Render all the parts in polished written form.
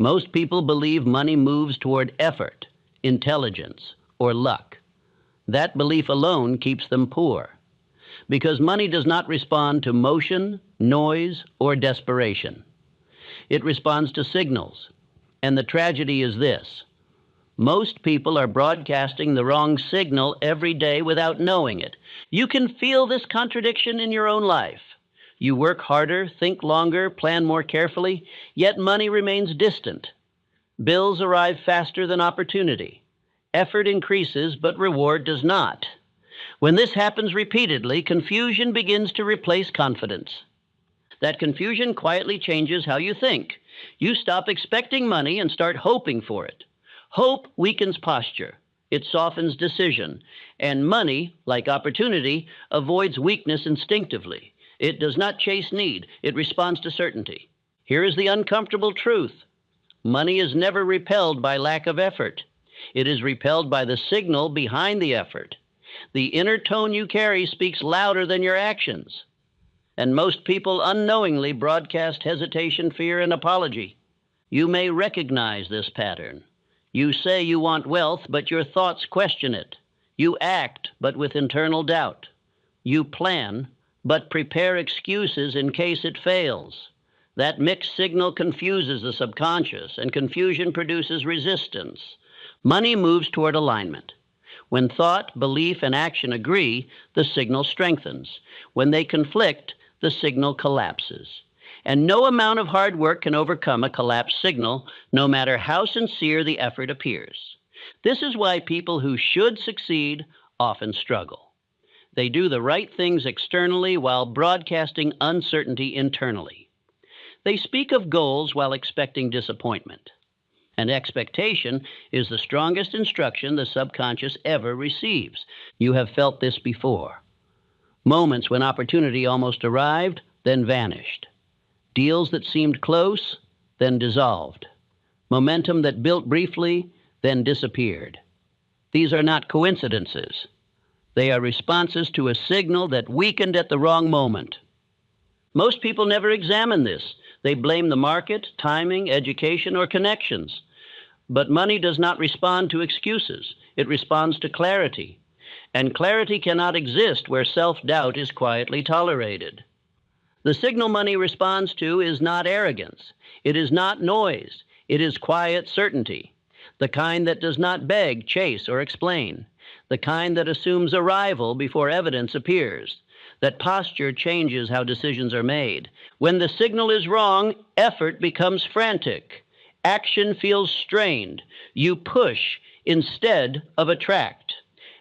Most people believe money moves toward effort, intelligence, or luck. That belief alone keeps them poor, because money does not respond to motion, noise, or desperation. It responds to signals, and the tragedy is this: most people are broadcasting the wrong signal every day without knowing it. You can feel this contradiction in your own life. You work harder, think longer, plan more carefully, yet money remains distant. Bills arrive faster than opportunity. Effort increases, but reward does not. When this happens repeatedly, confusion begins to replace confidence. That confusion quietly changes how you think. You stop expecting money and start hoping for it. Hope weakens posture. It softens decision. And money, like opportunity, avoids weakness instinctively. It does not chase need. It responds to certainty. Here is the uncomfortable truth. Money is never repelled by lack of effort. It is repelled by the signal behind the effort. The inner tone you carry speaks louder than your actions. And most people unknowingly broadcast hesitation, fear, and apology. You may recognize this pattern. You say you want wealth, but your thoughts question it. You act, but with internal doubt. You plan, but prepare excuses in case it fails. That mixed signal confuses the subconscious, and confusion produces resistance. Money moves toward alignment. When thought, belief, and action agree, the signal strengthens. When they conflict, the signal collapses. And no amount of hard work can overcome a collapsed signal, no matter how sincere the effort appears. This is why people who should succeed often struggle. They do the right things externally while broadcasting uncertainty internally. They speak of goals while expecting disappointment. And expectation is the strongest instruction the subconscious ever receives. You have felt this before. Moments when opportunity almost arrived, then vanished. Deals that seemed close, then dissolved. Momentum that built briefly, then disappeared. These are not coincidences. They are responses to a signal that weakened at the wrong moment. Most people never examine this. They blame the market, timing, education, or connections. But money does not respond to excuses. It responds to clarity. And clarity cannot exist where self-doubt is quietly tolerated. The signal money responds to is not arrogance. It is not noise. It is quiet certainty. The kind that does not beg, chase, or explain. The kind that assumes arrival before evidence appears. That posture changes how decisions are made. When the signal is wrong, effort becomes frantic. Action feels strained. You push instead of attract.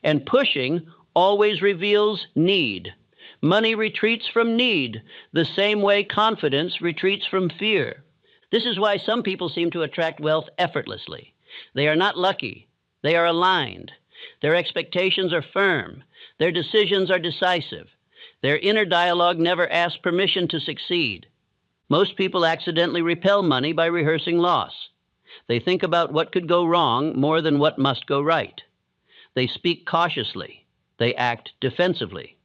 And pushing always reveals need. Money retreats from need, the same way confidence retreats from fear. This is why some people seem to attract wealth effortlessly. They are not lucky. They are aligned. Their expectations are firm. Their decisions are decisive. Their inner dialogue never asks permission to succeed. Most people accidentally repel money by rehearsing loss. They think about what could go wrong more than what must go right. They speak cautiously. They act defensively.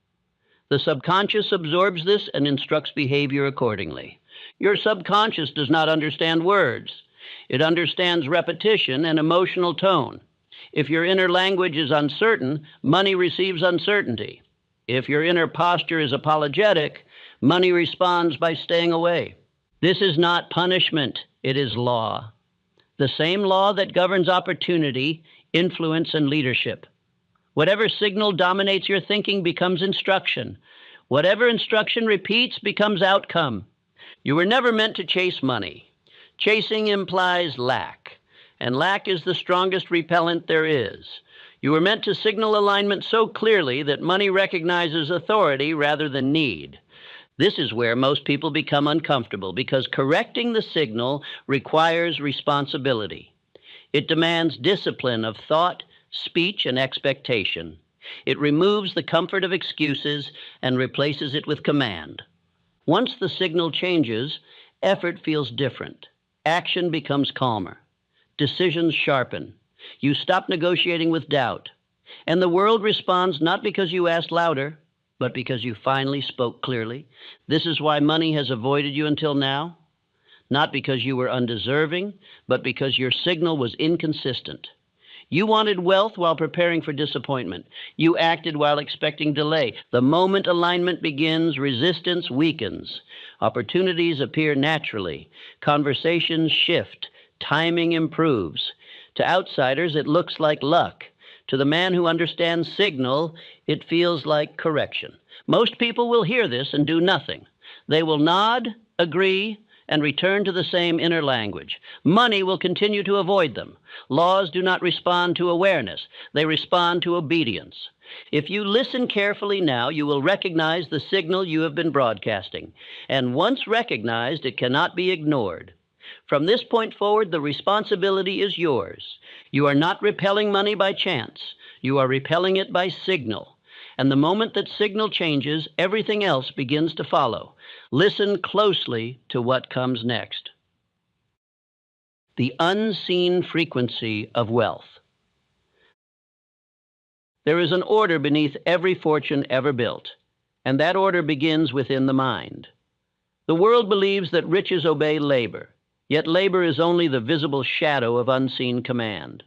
The subconscious absorbs this and instructs behavior accordingly. Your subconscious does not understand words. It understands repetition and emotional tone. If your inner language is uncertain, money receives uncertainty. If your inner posture is apologetic, money responds by staying away. This is not punishment, it is law. The same law that governs opportunity, influence, and leadership. Whatever signal dominates your thinking becomes instruction. Whatever instruction repeats becomes outcome. You were never meant to chase money. Chasing implies lack, and lack is the strongest repellent there is. You were meant to signal alignment so clearly that money recognizes authority rather than need. This is where most people become uncomfortable, because correcting the signal requires responsibility. It demands discipline of thought, speech, and expectation. It removes the comfort of excuses and replaces it with command. Once the signal changes, effort feels different. Action becomes calmer. Decisions sharpen. You stop negotiating with doubt. And the world responds not because you asked louder, but because you finally spoke clearly. This is why money has avoided you until now. not because you were undeserving, but because your signal was inconsistent. You wanted wealth while preparing for disappointment. You acted while expecting delay. The moment alignment begins, resistance weakens. Opportunities appear naturally. Conversations shift. Timing improves. To outsiders, it looks like luck. To the man who understands signal, it feels like correction. Most people will hear this and do nothing. They will nod, agree, and return to the same inner language. Money will continue to avoid them. Laws do not respond to awareness. They respond to obedience. If you listen carefully now, you will recognize the signal you have been broadcasting. And once recognized, it cannot be ignored. From this point forward, the responsibility is yours. You are not repelling money by chance. You are repelling it by signal. And the moment that signal changes, everything else begins to follow. Listen closely to what comes next. The unseen frequency of wealth. There is an order beneath every fortune ever built, and that order begins within the mind. The world believes that riches obey labor, yet labor is only the visible shadow of unseen command.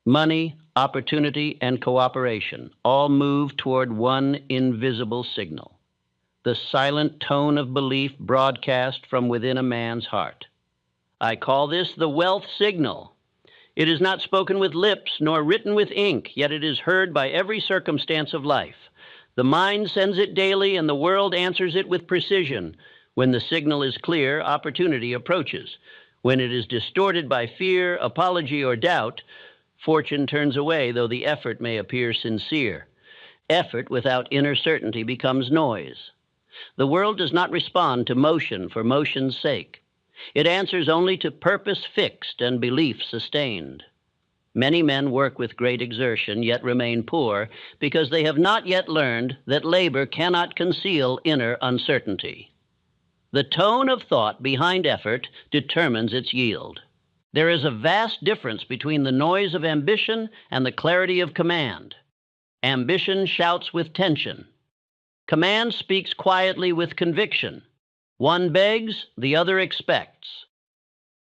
Money, opportunity, and cooperation all move toward one invisible signal. The silent tone of belief broadcast from within a man's heart. I call this the wealth signal. It is not spoken with lips nor written with ink, yet it is heard by every circumstance of life. The mind sends it daily, and the world answers it with precision. When the signal is clear, opportunity approaches. When it is distorted by fear, apology, or doubt, fortune turns away, though the effort may appear sincere. Effort without inner certainty becomes noise. The world does not respond to motion for motion's sake. It answers only to purpose fixed and belief sustained. Many men work with great exertion, yet remain poor, because they have not yet learned that labor cannot conceal inner uncertainty. The tone of thought behind effort determines its yield. There is a vast difference between the noise of ambition and the clarity of command. Ambition shouts with tension. Command speaks quietly with conviction. One begs, the other expects.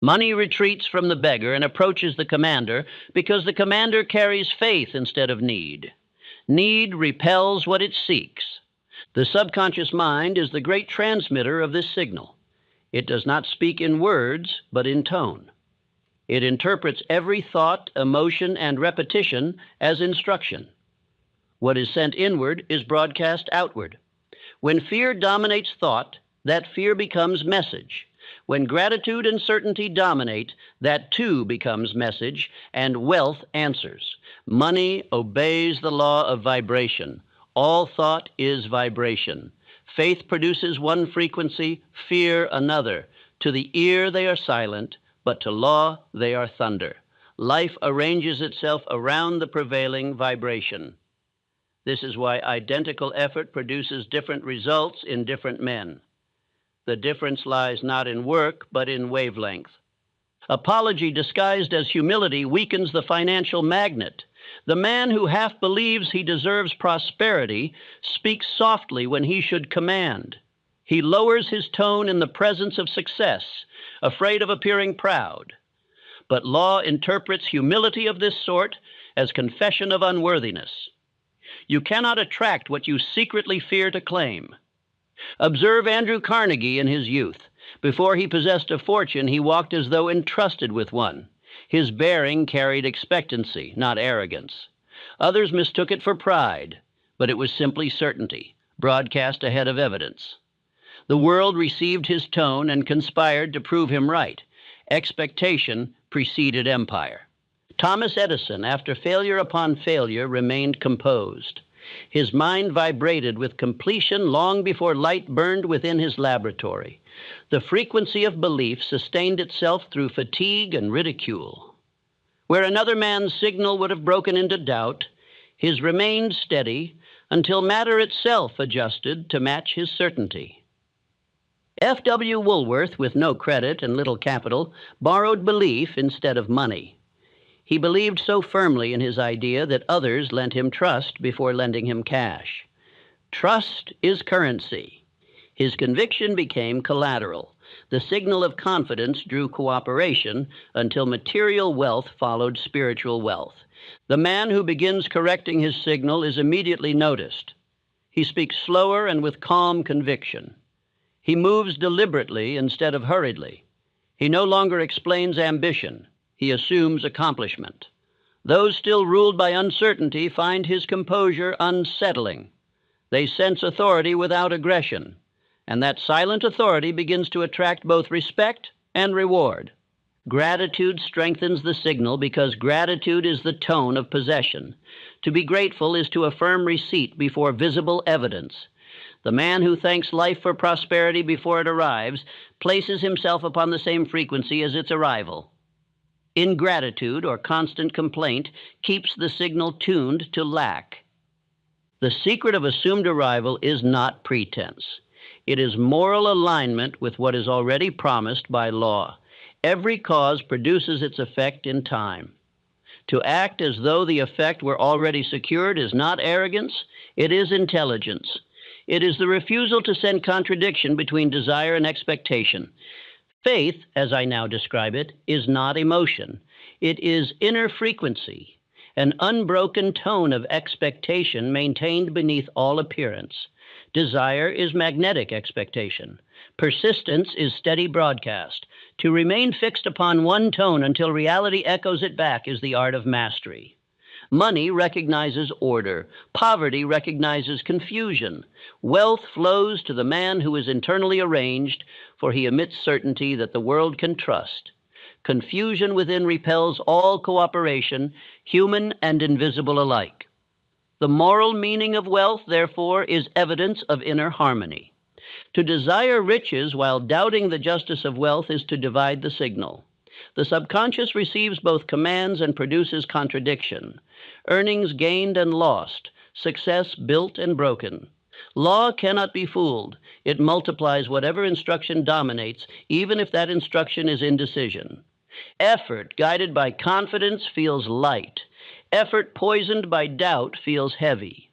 Money retreats from the beggar and approaches the commander because the commander carries faith instead of need. Need repels what it seeks. The subconscious mind is the great transmitter of this signal. It does not speak in words, but in tone. It interprets every thought, emotion, and repetition as instruction. What is sent inward is broadcast outward. When fear dominates thought, that fear becomes message. When gratitude and certainty dominate, that too becomes message, and wealth answers. Money obeys the law of vibration. All thought is vibration. Faith produces one frequency, fear another. To the ear they are silent, but to law they are thunder. Life arranges itself around the prevailing vibration. This is why identical effort produces different results in different men. The difference lies not in work, but in wavelength. Apology disguised as humility weakens the financial magnet. The man who half believes he deserves prosperity speaks softly when he should command. He lowers his tone in the presence of success, afraid of appearing proud. But law interprets humility of this sort as confession of unworthiness. You cannot attract what you secretly fear to claim. Observe Andrew Carnegie in his youth. Before he possessed a fortune, he walked as though entrusted with one. His bearing carried expectancy, not arrogance. Others mistook it for pride, but it was simply certainty, broadcast ahead of evidence. The world received his tone and conspired to prove him right. Expectation preceded empire. Thomas Edison, after failure upon failure, remained composed. His mind vibrated with completion long before light burned within his laboratory. The frequency of belief sustained itself through fatigue and ridicule. Where another man's signal would have broken into doubt, his remained steady until matter itself adjusted to match his certainty. F.W. Woolworth, with no credit and little capital, borrowed belief instead of money. He believed so firmly in his idea that others lent him trust before lending him cash. Trust is currency. His conviction became collateral. The signal of confidence drew cooperation until material wealth followed spiritual wealth. The man who begins correcting his signal is immediately noticed. He speaks slower and with calm conviction. He moves deliberately instead of hurriedly. He no longer explains ambition. He assumes accomplishment. Those still ruled by uncertainty find his composure unsettling. They sense authority without aggression, and that silent authority begins to attract both respect and reward. Gratitude strengthens the signal because gratitude is the tone of possession. To be grateful is to affirm receipt before visible evidence. The man who thanks life for prosperity before it arrives places himself upon the same frequency as its arrival. Ingratitude or constant complaint keeps the signal tuned to lack. The secret of assumed arrival is not pretense. It is moral alignment with what is already promised by law. Every cause produces its effect in time. To act as though the effect were already secured is not arrogance, it is intelligence. It is the refusal to send contradiction between desire and expectation. Faith, as I now describe it, is not emotion. It is inner frequency, an unbroken tone of expectation maintained beneath all appearance. Desire is magnetic expectation. Persistence is steady broadcast. To remain fixed upon one tone until reality echoes it back is the art of mastery. Money recognizes order. Poverty recognizes confusion. Wealth flows to the man who is internally arranged, for he emits certainty that the world can trust. Confusion within repels all cooperation, human and invisible alike. The moral meaning of wealth, therefore, is evidence of inner harmony. To desire riches while doubting the justice of wealth is to divide the signal. The subconscious receives both commands and produces contradiction. Earnings gained and lost, success built and broken. Law cannot be fooled. It multiplies whatever instruction dominates, even if that instruction is indecision. Effort guided by confidence feels light. Effort poisoned by doubt feels heavy.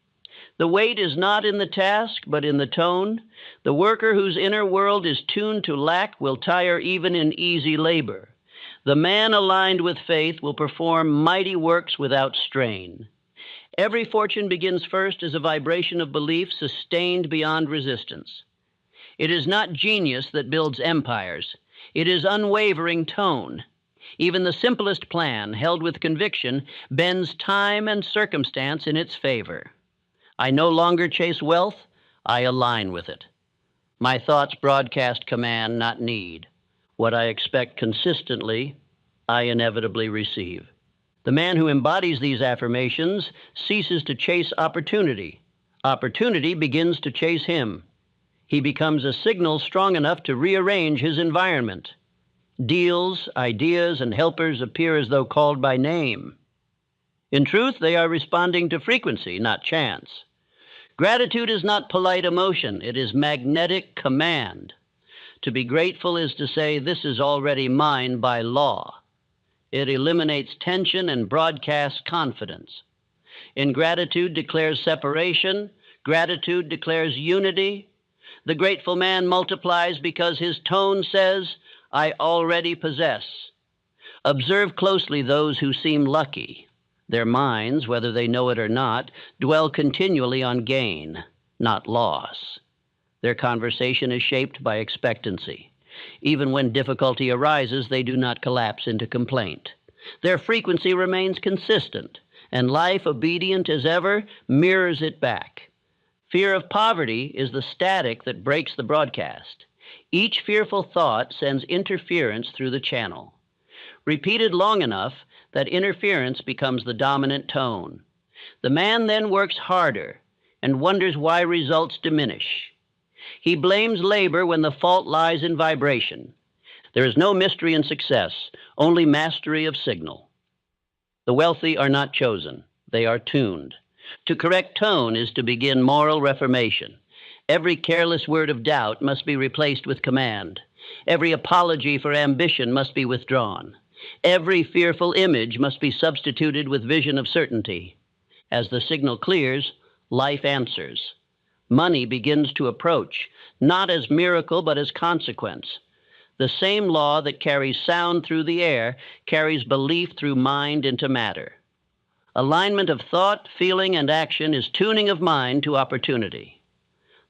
The weight is not in the task, but in the tone. The worker whose inner world is tuned to lack will tire even in easy labor. The man aligned with faith will perform mighty works without strain. Every fortune begins first as a vibration of belief sustained beyond resistance. It is not genius that builds empires. It is unwavering tone. Even the simplest plan, held with conviction, bends time and circumstance in its favor. I no longer chase wealth, I align with it. My thoughts broadcast command, not need. What I expect consistently, I inevitably receive. The man who embodies these affirmations ceases to chase opportunity. Opportunity begins to chase him. He becomes a signal strong enough to rearrange his environment. Deals, ideas, and helpers appear as though called by name. In truth, they are responding to frequency, not chance. Gratitude is not polite emotion, it is magnetic command. To be grateful is to say, this is already mine by law. It eliminates tension and broadcasts confidence. Ingratitude declares separation. Gratitude declares unity. The grateful man multiplies because his tone says, I already possess. Observe closely those who seem lucky. Their minds, whether they know it or not, dwell continually on gain, not loss. Their conversation is shaped by expectancy. Even when difficulty arises, they do not collapse into complaint. Their frequency remains consistent, and life, obedient as ever, mirrors it back. Fear of poverty is the static that breaks the broadcast. Each fearful thought sends interference through the channel. Repeated long enough, that interference becomes the dominant tone. The man then works harder and wonders why results diminish. He blames labor when the fault lies in vibration. There is no mystery in success, only mastery of signal. The wealthy are not chosen, they are tuned. To correct tone is to begin moral reformation. Every careless word of doubt must be replaced with command. Every apology for ambition must be withdrawn. Every fearful image must be substituted with vision of certainty. As the signal clears, life answers. Money begins to approach, not as miracle, but as consequence. The same law that carries sound through the air carries belief through mind into matter. Alignment of thought, feeling, and action is tuning of mind to opportunity.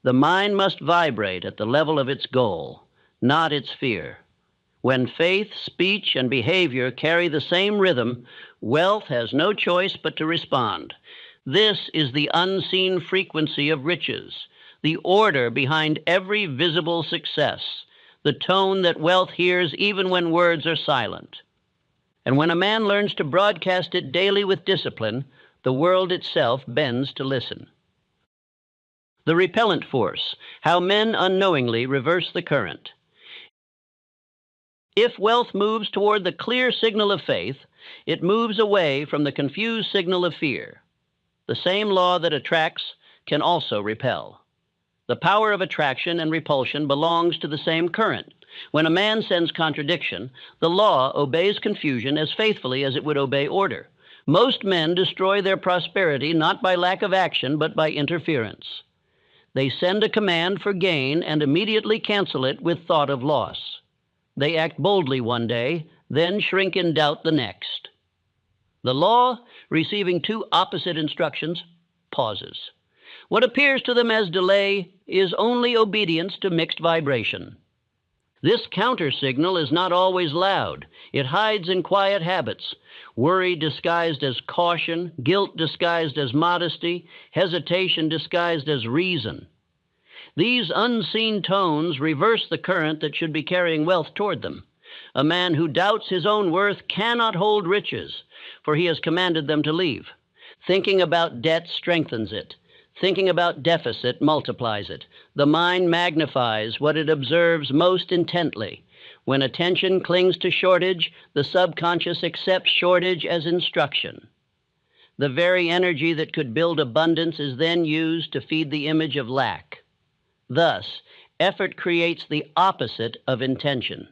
The mind must vibrate at the level of its goal, not its fear. When faith, speech, and behavior carry the same rhythm, wealth has no choice but to respond. This is the unseen frequency of riches, the order behind every visible success, the tone that wealth hears even when words are silent. And when a man learns to broadcast it daily with discipline, the world itself bends to listen. The repellent force, how men unknowingly reverse the current. If wealth moves toward the clear signal of faith, it moves away from the confused signal of fear. The same law that attracts can also repel. The power of attraction and repulsion belongs to the same current. When a man sends contradiction, the law obeys confusion as faithfully as it would obey order. Most men destroy their prosperity not by lack of action, but by interference. They send a command for gain and immediately cancel it with thought of loss. They act boldly one day, then shrink in doubt the next. The law, receiving two opposite instructions, pauses. What appears to them as delay is only obedience to mixed vibration. This counter-signal is not always loud. It hides in quiet habits, worry disguised as caution, guilt disguised as modesty, hesitation disguised as reason. These unseen tones reverse the current that should be carrying wealth toward them. A man who doubts his own worth cannot hold riches, for he has commanded them to leave. Thinking about debt strengthens it. Thinking about deficit multiplies it. The mind magnifies what it observes most intently. When attention clings to shortage, the subconscious accepts shortage as instruction. The very energy that could build abundance is then used to feed the image of lack. Thus, effort creates the opposite of intention.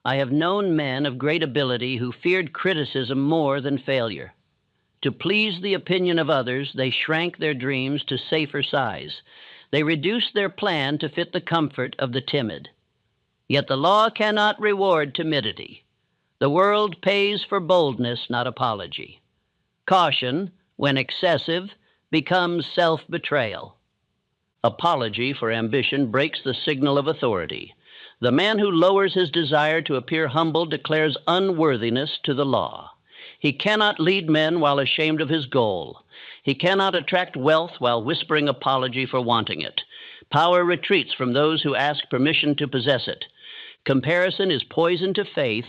I have known men of great ability who feared criticism more than failure. To please the opinion of others, they shrank their dreams to safer size. They reduced their plan to fit the comfort of the timid. Yet the law cannot reward timidity. The world pays for boldness, not apology. Caution, when excessive, becomes self-betrayal. Apology for ambition breaks the signal of authority. The man who lowers his desire to appear humble declares unworthiness to the law. He cannot lead men while ashamed of his goal. He cannot attract wealth while whispering apology for wanting it. Power retreats from those who ask permission to possess it. Comparison is poison to faith.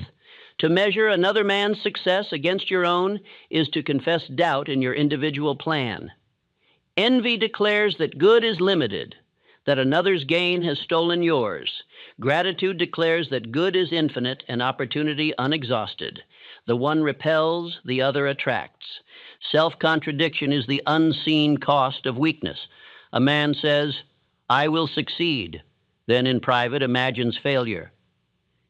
To measure another man's success against your own is to confess doubt in your individual plan. Envy declares that good is limited, that another's gain has stolen yours. Gratitude declares that good is infinite and opportunity unexhausted. The one repels, the other attracts. Self-contradiction is the unseen cost of weakness. A man says, "I will succeed," then in private imagines failure.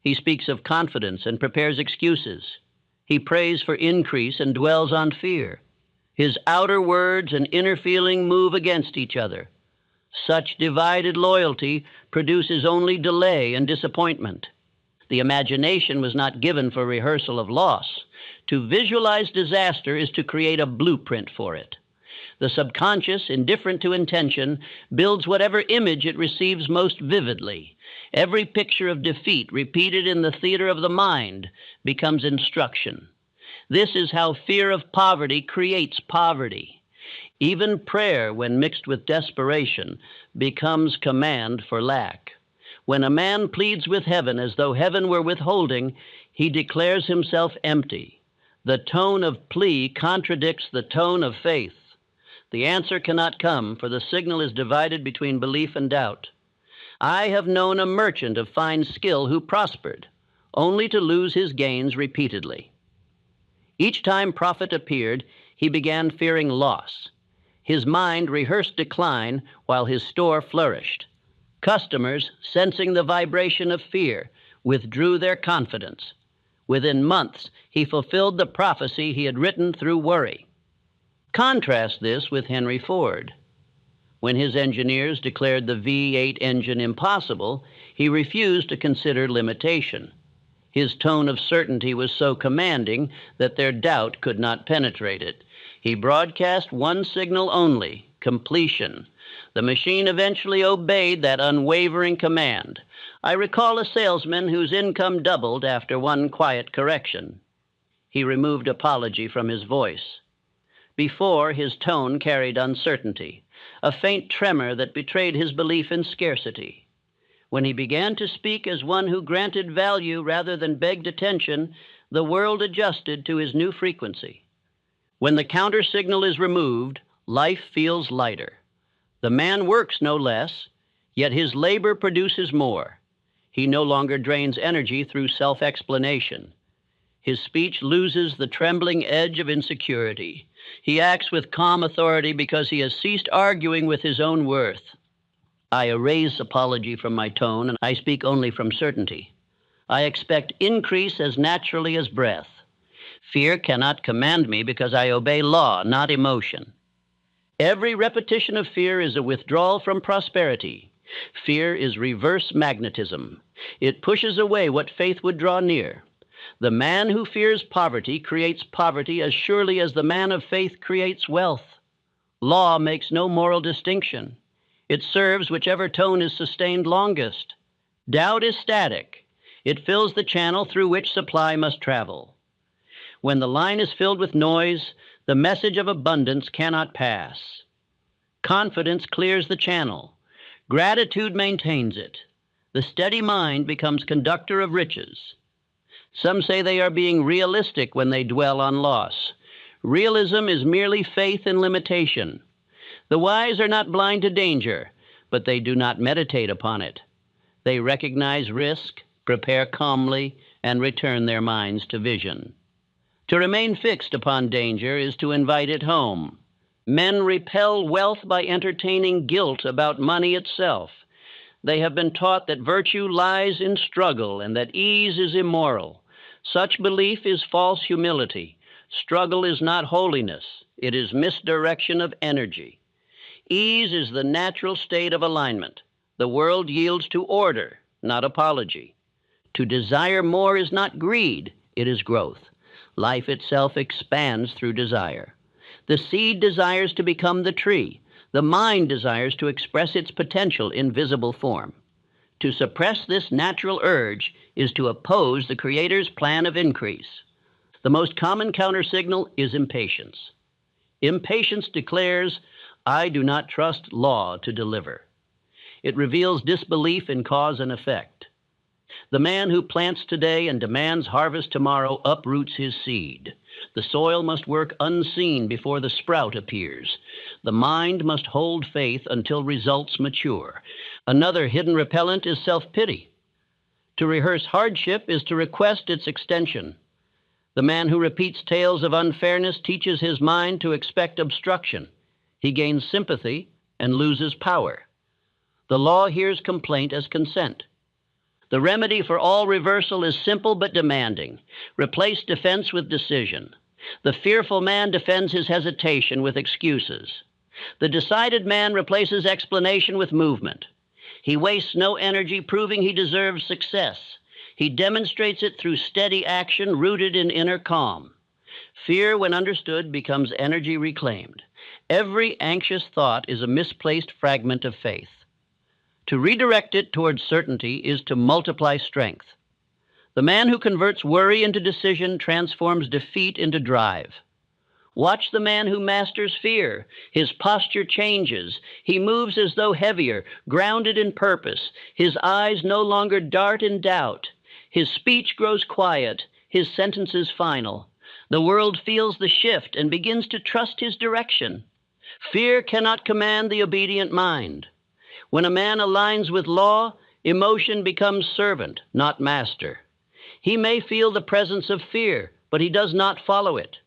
He speaks of confidence and prepares excuses. He prays for increase and dwells on fear. His outer words and inner feeling move against each other. Such divided loyalty produces only delay and disappointment. The imagination was not given for rehearsal of loss. To visualize disaster is to create a blueprint for it. The subconscious, indifferent to intention, builds whatever image it receives most vividly. Every picture of defeat repeated in the theater of the mind becomes instruction. This is how fear of poverty creates poverty. Even prayer, when mixed with desperation, becomes command for lack. When a man pleads with heaven as though heaven were withholding, he declares himself empty. The tone of plea contradicts the tone of faith. The answer cannot come, for the signal is divided between belief and doubt. I have known a merchant of fine skill who prospered, only to lose his gains repeatedly. Each time profit appeared, he began fearing loss. His mind rehearsed decline while his store flourished. Customers, sensing the vibration of fear, withdrew their confidence. Within months, he fulfilled the prophecy he had written through worry. Contrast this with Henry Ford. When his engineers declared the V8 engine impossible, He refused to consider limitation. His tone of certainty was so commanding that their doubt could not penetrate it. He broadcast one signal only: completion. The machine eventually obeyed that unwavering command. I recall a salesman whose income doubled after one quiet correction. He removed apology from his voice. Before, his tone carried uncertainty, a faint tremor that betrayed his belief in scarcity. When he began to speak as one who granted value rather than begged attention, the world adjusted to his new frequency. When the counter signal is removed, life feels lighter. The man works no less, yet his labor produces more. He no longer drains energy through self-explanation. His speech loses the trembling edge of insecurity. He acts with calm authority because he has ceased arguing with his own worth. I erase apology from my tone, and I speak only from certainty. I expect increase as naturally as breath. Fear cannot command me because I obey law, not emotion. Every repetition of fear is a withdrawal from prosperity. Fear is reverse magnetism. It pushes away what faith would draw near. The man who fears poverty creates poverty as surely as the man of faith creates wealth. Law makes no moral distinction. It serves whichever tone is sustained longest. Doubt is static. It fills the channel through which supply must travel. When the line is filled with noise, the message of abundance cannot pass. Confidence clears the channel. Gratitude maintains it. The steady mind becomes conductor of riches. Some say they are being realistic when they dwell on loss. Realism is merely faith in limitation. The wise are not blind to danger, but they do not meditate upon it. They recognize risk, prepare calmly, and return their minds to vision. To remain fixed upon danger is to invite it home. Men repel wealth by entertaining guilt about money itself. They have been taught that virtue lies in struggle and that ease is immoral. Such belief is false humility. Struggle is not holiness. It is misdirection of energy. Ease is the natural state of alignment. The world yields to order, not apology. To desire more is not greed, it is growth. Life itself expands through desire. The seed desires to become the tree. The mind desires to express its potential in visible form. To suppress this natural urge is to oppose the Creator's plan of increase. The most common countersignal is impatience. Impatience declares, "I do not trust law to deliver." It reveals disbelief in cause and effect. The man who plants today and demands harvest tomorrow uproots his seed. The soil must work unseen before the sprout appears. The mind must hold faith until results mature. Another hidden repellent is self-pity. To rehearse hardship is to request its extension. The man who repeats tales of unfairness teaches his mind to expect obstruction. He gains sympathy and loses power. The law hears complaint as consent. The remedy for all reversal is simple but demanding. Replace defense with decision. The fearful man defends his hesitation with excuses. The decided man replaces explanation with movement. He wastes no energy proving he deserves success. He demonstrates it through steady action rooted in inner calm. Fear, when understood, becomes energy reclaimed. Every anxious thought is a misplaced fragment of faith. To redirect it towards certainty is to multiply strength. The man who converts worry into decision transforms defeat into drive. Watch the man who masters fear. His posture changes. He moves as though heavier, grounded in purpose. His eyes no longer dart in doubt. His speech grows quiet. His sentences final. The world feels the shift and begins to trust his direction. Fear cannot command the obedient mind. When a man aligns with law, emotion becomes servant, not master. He may feel the presence of fear, but he does not follow it.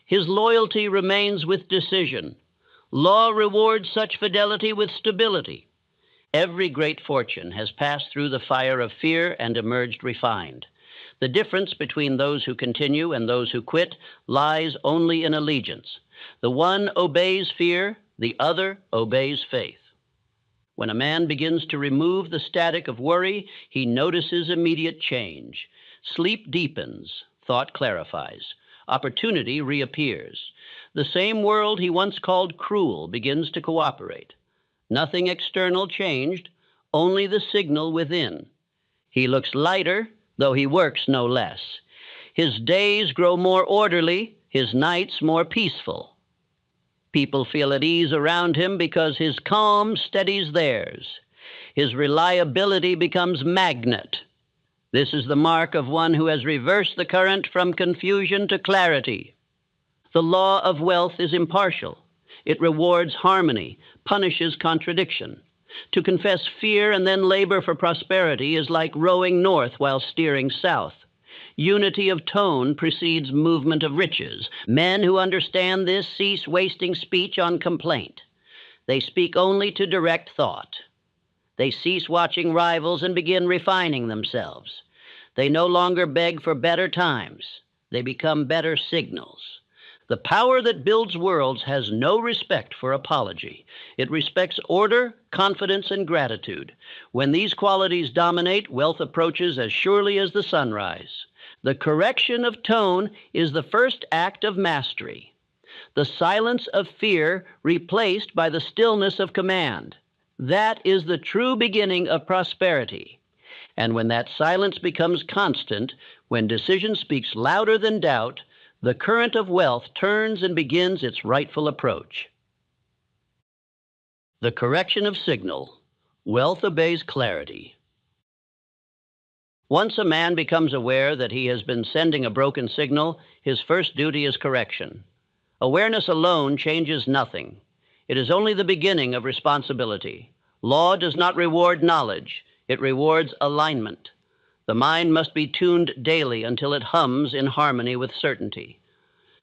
His loyalty remains with decision. Law rewards such fidelity with stability. Every great fortune has passed through the fire of fear and emerged refined. The difference between those who continue and those who quit lies only in allegiance. The one obeys fear, the other obeys faith. When a man begins to remove the static of worry, he notices immediate change. Sleep deepens, thought clarifies, opportunity reappears. The same world he once called cruel begins to cooperate. Nothing external changed, only the signal within. He looks lighter, though he works no less. His days grow more orderly, his nights more peaceful. People feel at ease around him because his calm steadies theirs. His reliability becomes magnet. This is the mark of one who has reversed the current from confusion to clarity. The law of wealth is impartial. It rewards harmony, punishes contradiction. To confess fear and then labor for prosperity is like rowing north while steering south. Unity of tone precedes movement of riches. Men who understand this cease wasting speech on complaint. They speak only to direct thought. They cease watching rivals and begin refining themselves. They no longer beg for better times. They become better signals. The power that builds worlds has no respect for apology. It respects order, confidence, and gratitude. When these qualities dominate, wealth approaches as surely as the sunrise. The correction of tone is the first act of mastery. The silence of fear replaced by the stillness of command. That is the true beginning of prosperity. And when that silence becomes constant, when decision speaks louder than doubt, the current of wealth turns and begins its rightful approach. The correction of signal. Wealth obeys clarity. Once a man becomes aware that he has been sending a broken signal, his first duty is correction. Awareness alone changes nothing. It is only the beginning of responsibility. Law does not reward knowledge. It rewards alignment. The mind must be tuned daily until it hums in harmony with certainty.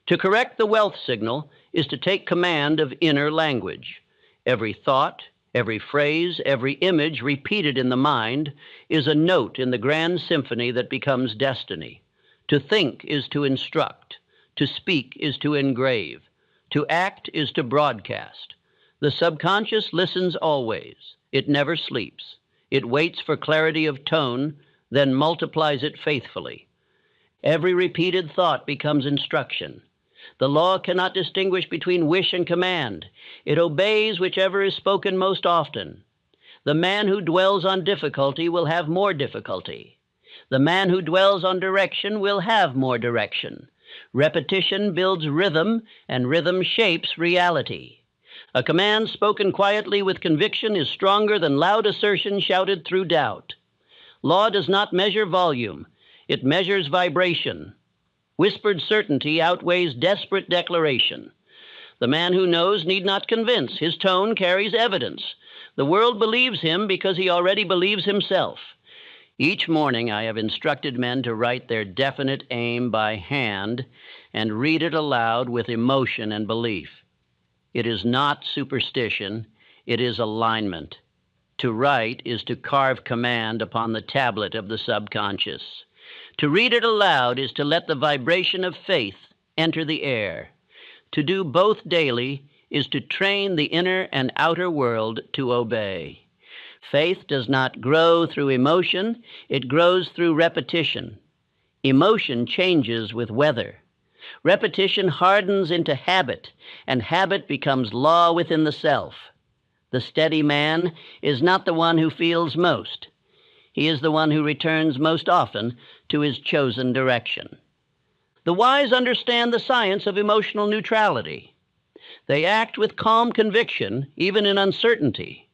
To correct the wealth signal is to take command of inner language. Every thought, every phrase, every image repeated in the mind is a note in the grand symphony that becomes destiny. To think is to instruct. To speak is to engrave. To act is to broadcast. The subconscious listens always. It never sleeps. It waits for clarity of tone, then multiplies it faithfully. Every repeated thought becomes instruction. The law cannot distinguish between wish and command. It obeys whichever is spoken most often. The man who dwells on difficulty will have more difficulty. The man who dwells on direction will have more direction. Repetition builds rhythm, and rhythm shapes reality. A command spoken quietly with conviction is stronger than loud assertion shouted through doubt. Law does not measure volume. It measures vibration. Whispered certainty outweighs desperate declaration. The man who knows need not convince. His tone carries evidence. The world believes him because he already believes himself. Each morning I have instructed men to write their definite aim by hand and read it aloud with emotion and belief. It is not superstition, it is alignment. To write is to carve command upon the tablet of the subconscious. To read it aloud is to let the vibration of faith enter the air. To do both daily is to train the inner and outer world to obey. Faith does not grow through emotion, it grows through repetition. Emotion changes with weather. Repetition hardens into habit, and habit becomes law within the self. The steady man is not the one who feels most. He is the one who returns most often to his chosen direction. The wise understand the science of emotional neutrality. They act with calm conviction, even in uncertainty.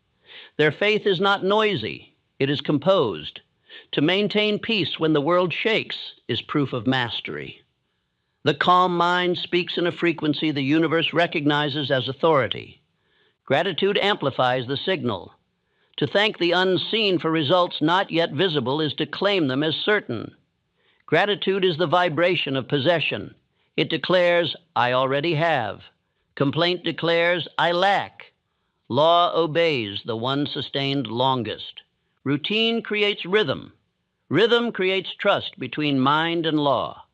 Their faith is not noisy, it is composed. To maintain peace when the world shakes is proof of mastery. The calm mind speaks in a frequency the universe recognizes as authority. Gratitude amplifies the signal. To thank the unseen for results not yet visible is to claim them as certain. Gratitude is the vibration of possession. It declares, I already have. Complaint declares, I lack. Law obeys the one sustained longest. Routine creates rhythm. Rhythm creates trust between mind and law.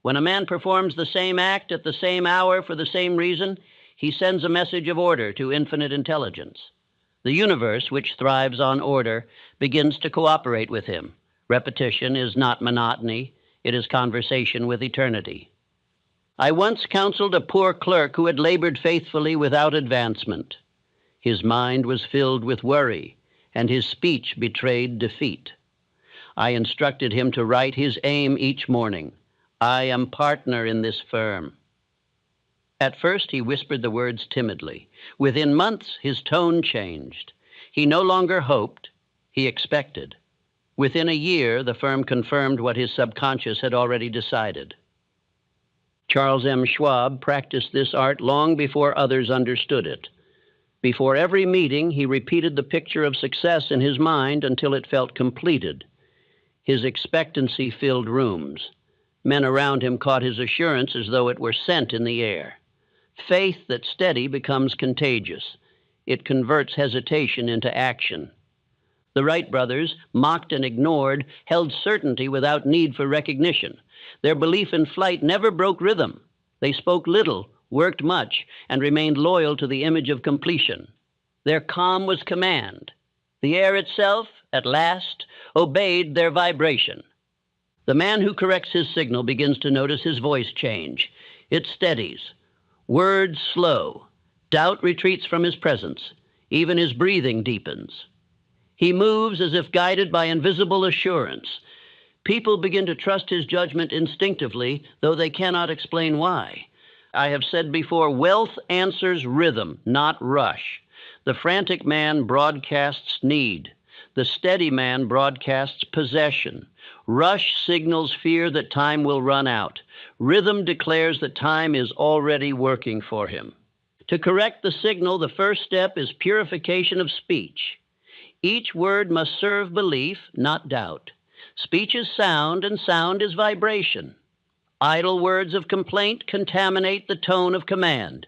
When a man performs the same act at the same hour for the same reason, he sends a message of order to infinite intelligence. The universe, which thrives on order, begins to cooperate with him. Repetition is not monotony, it is conversation with eternity. I once counseled a poor clerk who had labored faithfully without advancement. His mind was filled with worry, and his speech betrayed defeat. I instructed him to write his aim each morning. I am partner in this firm. At first, he whispered the words timidly. Within months, his tone changed. He no longer hoped, he expected. Within a year, the firm confirmed what his subconscious had already decided. Charles M. Schwab practiced this art long before others understood it. Before every meeting, he repeated the picture of success in his mind until it felt completed. His expectancy filled rooms. Men around him caught his assurance as though it were scent in the air. Faith that's steady becomes contagious. It converts hesitation into action. The Wright brothers, mocked and ignored, held certainty without need for recognition. Their belief in flight never broke rhythm. They spoke little, worked much, and remained loyal to the image of completion. Their calm was command. The air itself, at last, obeyed their vibration. The man who corrects his signal begins to notice his voice change. It steadies. Words slow. Doubt retreats from his presence. Even his breathing deepens. He moves as if guided by invisible assurance. People begin to trust his judgment instinctively, though they cannot explain why. I have said before, wealth answers rhythm, not rush. The frantic man broadcasts need. The steady man broadcasts possession. Rush signals fear that time will run out. Rhythm declares that time is already working for him. To correct the signal, the first step is purification of speech. Each word must serve belief, not doubt. Speech is sound, and sound is vibration. Idle words of complaint contaminate the tone of command.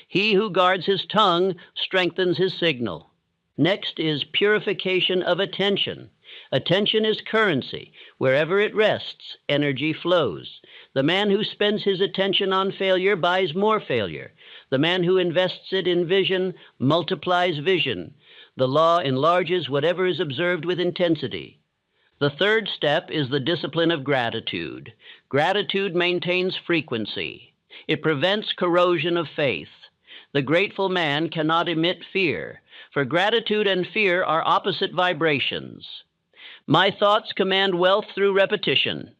He who guards his tongue strengthens his signal. Next is purification of attention. Attention is currency. Wherever it rests, energy flows. The man who spends his attention on failure buys more failure. The man who invests it in vision multiplies vision. The law enlarges whatever is observed with intensity. The third step is the discipline of gratitude. Gratitude maintains frequency. It prevents corrosion of faith. The grateful man cannot emit fear, for gratitude and fear are opposite vibrations. My thoughts command wealth through repetition.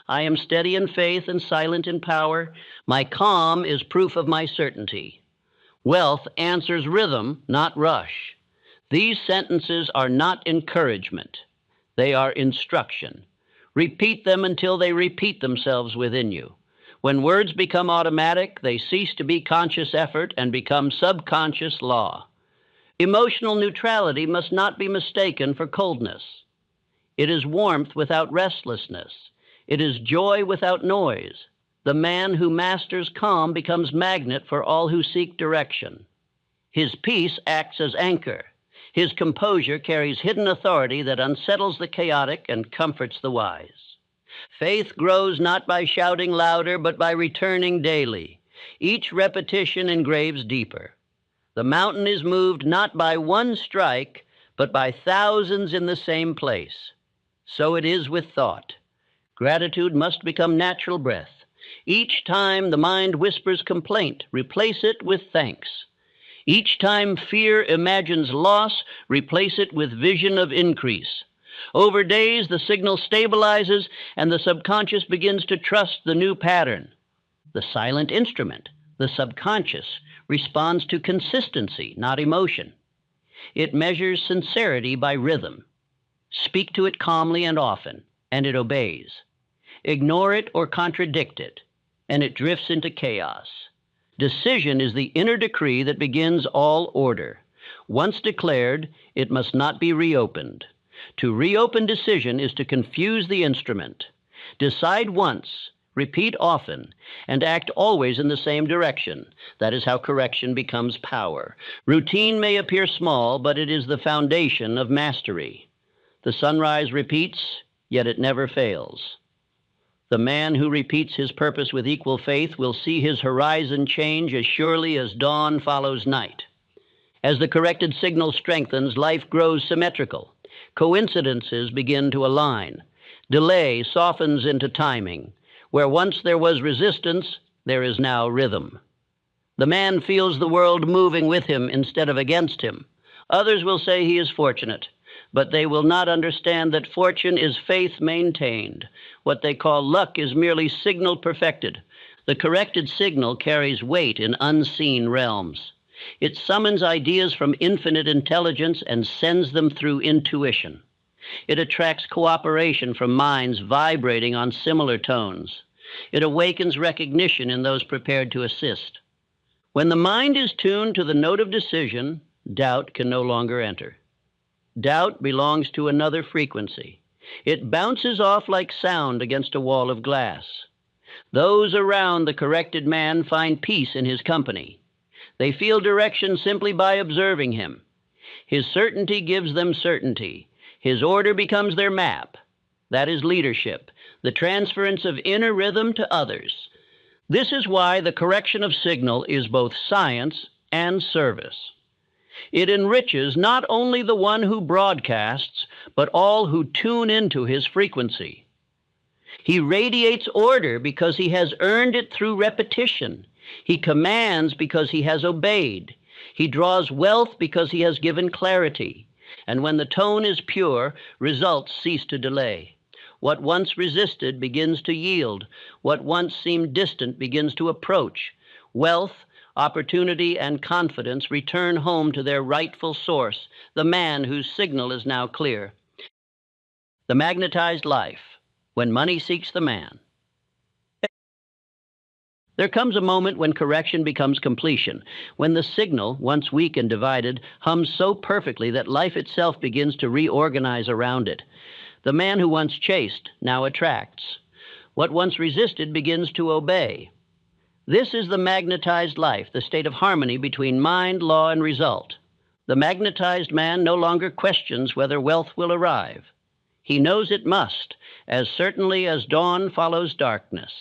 I am steady in faith and silent in power. My calm is proof of my certainty. Wealth answers rhythm, not rush. These sentences are not encouragement. They are instruction. Repeat them until they repeat themselves within you. When words become automatic, they cease to be conscious effort and become subconscious law. Emotional neutrality must not be mistaken for coldness. It is warmth without restlessness. It is joy without noise. The man who masters calm becomes magnet for all who seek direction. His peace acts as anchor. His composure carries hidden authority that unsettles the chaotic and comforts the wise. Faith grows not by shouting louder, but by returning daily. Each repetition engraves deeper. The mountain is moved not by one strike, but by thousands in the same place. So it is with thought. Gratitude must become natural breath. Each time the mind whispers complaint, replace it with thanks. Each time fear imagines loss, replace it with vision of increase. Over days, the signal stabilizes, and the subconscious begins to trust the new pattern. The silent instrument, the subconscious, responds to consistency, not emotion. It measures sincerity by rhythm. Speak to it calmly and often, and it obeys. Ignore it or contradict it, and it drifts into chaos. Decision is the inner decree that begins all order. Once declared, it must not be reopened. To reopen decision is to confuse the instrument. Decide once, repeat often, and act always in the same direction. That is how correction becomes power. Routine may appear small, but it is the foundation of mastery. The sunrise repeats, yet it never fails. The man who repeats his purpose with equal faith will see his horizon change as surely as dawn follows night. As the corrected signal strengthens, life grows symmetrical. Coincidences begin to align. Delay softens into timing. Where once there was resistance, there is now rhythm. The man feels the world moving with him instead of against him. Others will say he is fortunate, but they will not understand that fortune is faith maintained. What they call luck is merely signal perfected. The corrected signal carries weight in unseen realms. It summons ideas from infinite intelligence and sends them through intuition. It attracts cooperation from minds vibrating on similar tones. It awakens recognition in those prepared to assist. When the mind is tuned to the note of decision, doubt can no longer enter. Doubt belongs to another frequency. It bounces off like sound against a wall of glass. Those around the corrected man find peace in his company. They feel direction simply by observing him. His certainty gives them certainty. His order becomes their map. That is leadership, the transference of inner rhythm to others. This is why the correction of signal is both science and service. It enriches not only the one who broadcasts, but all who tune into his frequency. He radiates order because he has earned it through repetition. He commands because he has obeyed. He draws wealth because he has given clarity. And when the tone is pure, results cease to delay. What once resisted begins to yield. What once seemed distant begins to approach. Wealth, opportunity, and confidence return home to their rightful source, the man whose signal is now clear. The magnetized life, when money seeks the man. There comes a moment when correction becomes completion, when the signal, once weak and divided, hums so perfectly that life itself begins to reorganize around it. The man who once chased now attracts. What once resisted begins to obey. This is the magnetized life, the state of harmony between mind, law, and result. The magnetized man no longer questions whether wealth will arrive. He knows it must, as certainly as dawn follows darkness.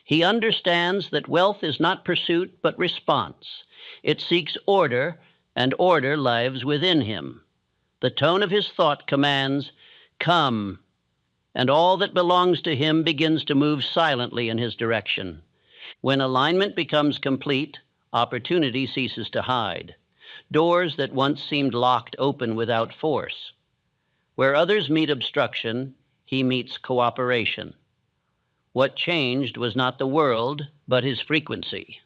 He understands that wealth is not pursuit, but response. It seeks order, and order lives within him. The tone of his thought commands, "Come," and all that belongs to him begins to move silently in his direction. When alignment becomes complete, opportunity ceases to hide. Doors that once seemed locked open without force. Where others meet obstruction, he meets cooperation. What changed was not the world, but his frequency.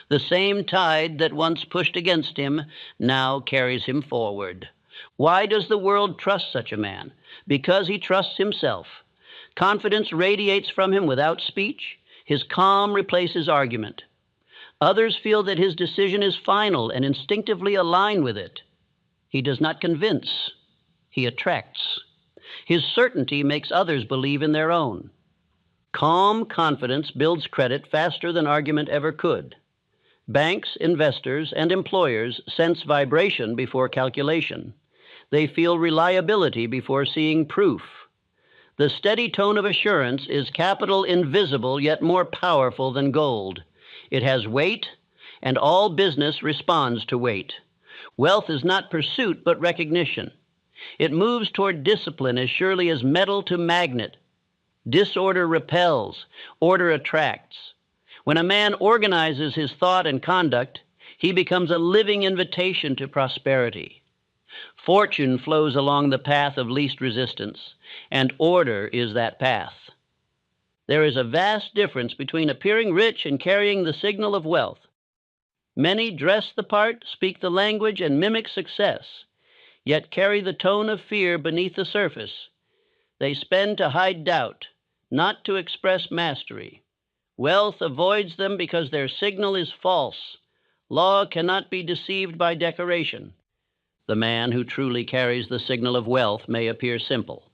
The same tide that once pushed against him now carries him forward. Why does the world trust such a man? Because he trusts himself. Confidence radiates from him without speech. His calm replaces argument. Others feel that his decision is final and instinctively align with it. He does not convince. He attracts. His certainty makes others believe in their own. Calm confidence builds credit faster than argument ever could. Banks, investors, and employers sense vibration before calculation. They feel reliability before seeing proof. The steady tone of assurance is capital invisible yet more powerful than gold. It has weight, and all business responds to weight. Wealth is not pursuit but recognition. It moves toward discipline as surely as metal to magnet. Disorder repels, order attracts. When a man organizes his thought and conduct, he becomes a living invitation to prosperity. Fortune flows along the path of least resistance, and order is that path. There is a vast difference between appearing rich and carrying the signal of wealth. Many dress the part, speak the language, and mimic success, yet carry the tone of fear beneath the surface. They spend to hide doubt, not to express mastery. Wealth avoids them because their signal is false. Law cannot be deceived by decoration. The man who truly carries the signal of wealth may appear simple.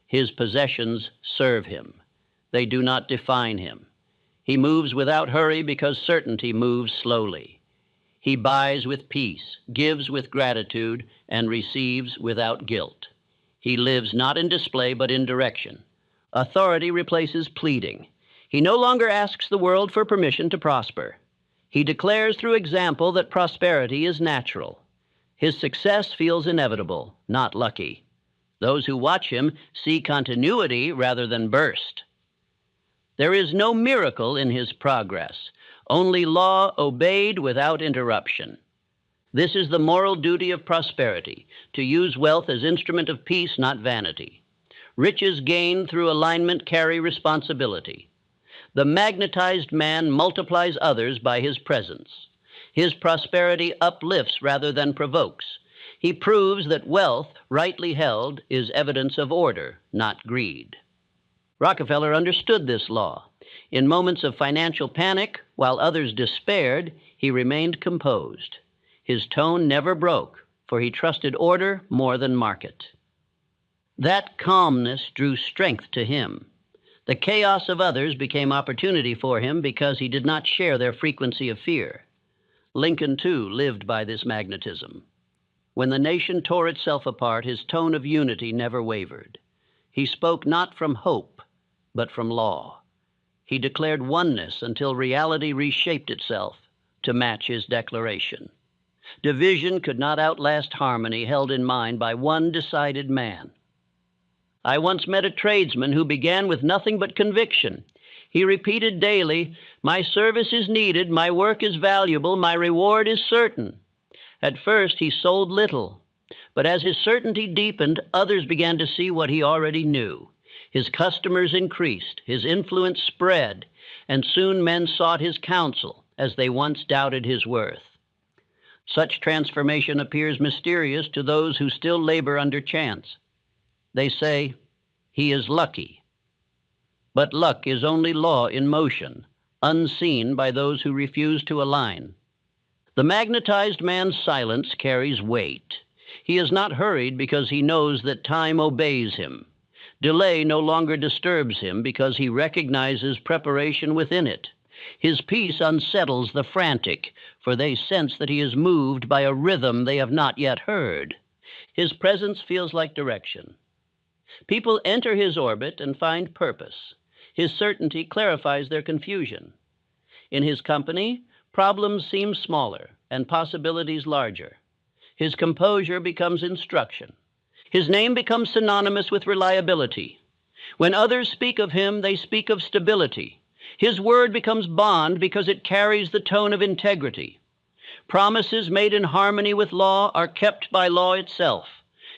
His possessions serve him. They do not define him. He moves without hurry because certainty moves slowly. He buys with peace, gives with gratitude, and receives without guilt. He lives not in display but in direction. Authority replaces pleading. He no longer asks the world for permission to prosper. He declares through example that prosperity is natural. His success feels inevitable, not lucky. Those who watch him see continuity rather than burst. There is no miracle in his progress, only law obeyed without interruption. This is the moral duty of prosperity, to use wealth as instrument of peace, not vanity. Riches gained through alignment carry responsibility. The magnetized man multiplies others by his presence. His prosperity uplifts rather than provokes. He proves that wealth, rightly held, is evidence of order, not greed. Rockefeller understood this law. In moments of financial panic, while others despaired, he remained composed. His tone never broke, for he trusted order more than market. That calmness drew strength to him. The chaos of others became opportunity for him because he did not share their frequency of fear. Lincoln, too, lived by this magnetism. When the nation tore itself apart, his tone of unity never wavered. He spoke not from hope, but from law. He declared oneness until reality reshaped itself to match his declaration. Division could not outlast harmony held in mind by one decided man. I once met a tradesman who began with nothing but conviction. He repeated daily, "My service is needed, my work is valuable, my reward is certain." At first he sold little, but as his certainty deepened, others began to see what he already knew. His customers increased, his influence spread, and soon men sought his counsel as they once doubted his worth. Such transformation appears mysterious to those who still labor under chance. They say, "He is lucky." But luck is only law in motion, unseen by those who refuse to align. The magnetized man's silence carries weight. He is not hurried because he knows that time obeys him. Delay no longer disturbs him because he recognizes preparation within it. His peace unsettles the frantic, for they sense that he is moved by a rhythm they have not yet heard. His presence feels like direction. People enter his orbit and find purpose. His certainty clarifies their confusion. In his company, problems seem smaller and possibilities larger. His composure becomes instruction. His name becomes synonymous with reliability. When others speak of him, they speak of stability. His word becomes bond because it carries the tone of integrity. Promises made in harmony with law are kept by law itself.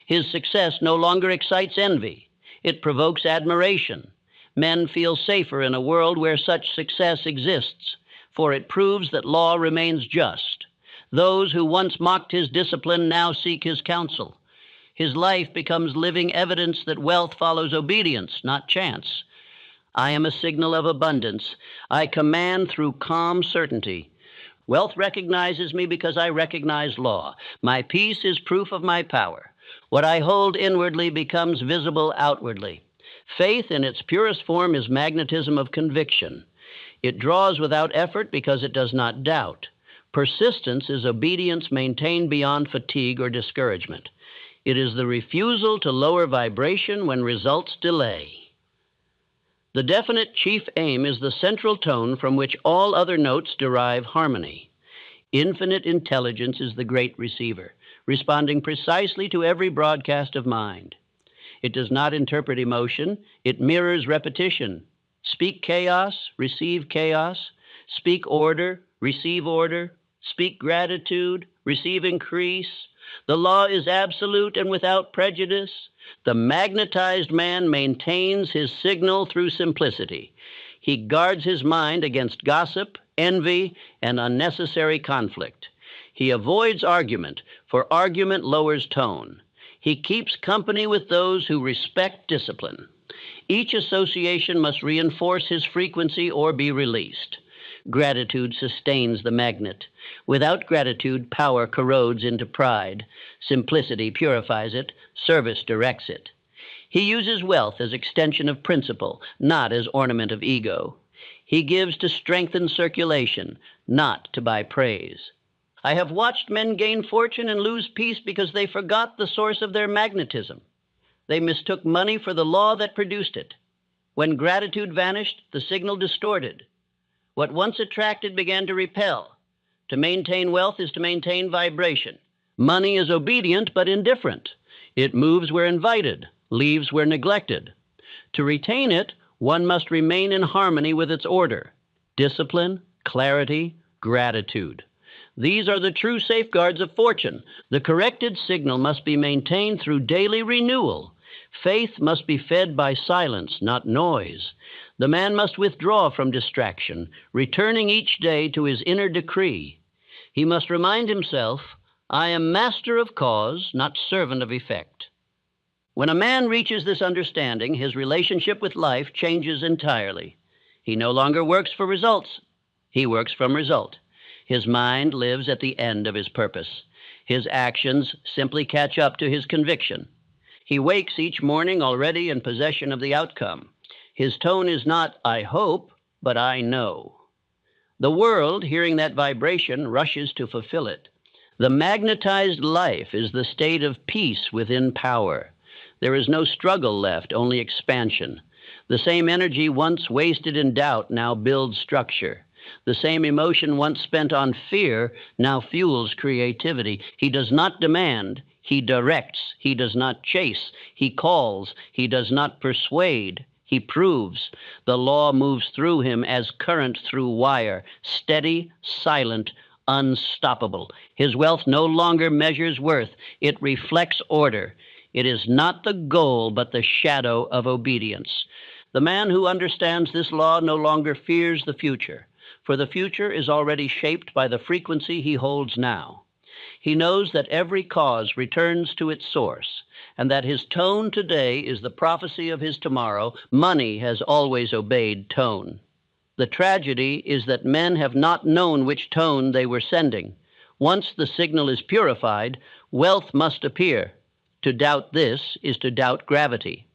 His success no longer excites envy. It provokes admiration. Men feel safer in a world where such success exists, for it proves that law remains just. Those who once mocked his discipline now seek his counsel. His life becomes living evidence that wealth follows obedience, not chance. I am a signal of abundance. I command through calm certainty. Wealth recognizes me because I recognize law. My peace is proof of my power. What I hold inwardly becomes visible outwardly. Faith in its purest form is magnetism of conviction. It draws without effort because it does not doubt. Persistence is obedience maintained beyond fatigue or discouragement. It is the refusal to lower vibration when results delay. The definite chief aim is the central tone from which all other notes derive harmony. Infinite intelligence is the great receiver, responding precisely to every broadcast of mind. It does not interpret emotion, it mirrors repetition. Speak chaos, receive chaos. Speak order, receive order. Speak gratitude, receive increase. The law is absolute and without prejudice. The magnetized man maintains his signal through simplicity. He guards his mind against gossip, envy, and unnecessary conflict. He avoids argument, for argument lowers tone. He keeps company with those who respect discipline. Each association must reinforce his frequency or be released. Gratitude sustains the magnet. Without gratitude, power corrodes into pride. Simplicity purifies it. Service directs it. He uses wealth as extension of principle, not as ornament of ego. He gives to strengthen circulation, not to buy praise. I have watched men gain fortune and lose peace because they forgot the source of their magnetism. They mistook money for the law that produced it. When gratitude vanished, the signal distorted. What once attracted began to repel. To maintain wealth is to maintain vibration. Money is obedient but indifferent. It moves where invited, leaves where neglected. To retain it, one must remain in harmony with its order, discipline, clarity, gratitude. These are the true safeguards of fortune. The corrected signal must be maintained through daily renewal. Faith must be fed by silence, not noise. The man must withdraw from distraction, returning each day to his inner decree. He must remind himself, I am master of cause, not servant of effect. When a man reaches this understanding, his relationship with life changes entirely. He no longer works for results. He works from result. His mind lives at the end of his purpose. His actions simply catch up to his conviction. He wakes each morning already in possession of the outcome. His tone is not, I hope, but I know. The world, hearing that vibration, rushes to fulfill it. The magnetized life is the state of peace within power. There is no struggle left, only expansion. The same energy once wasted in doubt now builds structure. The same emotion once spent on fear now fuels creativity. He does not demand, he directs. He does not chase, he calls. He does not persuade, he proves. The law moves through him as current through wire, steady, silent, unstoppable. His wealth no longer measures worth, it reflects order. It is not the goal, but the shadow of obedience. The man who understands this law no longer fears the future, for the future is already shaped by the frequency he holds now. He knows that every cause returns to its source, and that his tone today is the prophecy of his tomorrow. Money has always obeyed tone. The tragedy is that men have not known which tone they were sending. Once the signal is purified, wealth must appear. To doubt this is to doubt gravity.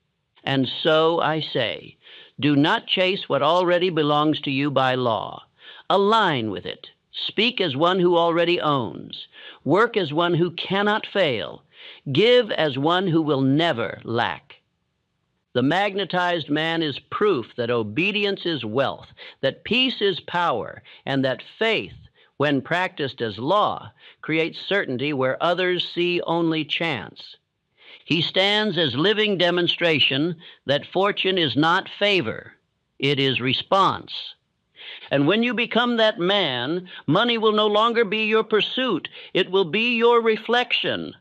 And so I say, do not chase what already belongs to you by law. Align with it. Speak as one who already owns. Work as one who cannot fail. Give as one who will never lack. The magnetized man is proof that obedience is wealth, that peace is power, and that faith, when practiced as law, creates certainty where others see only chance. He stands as living demonstration that fortune is not favor, it is response. And when you become that man, money will no longer be your pursuit, it will be your reflection.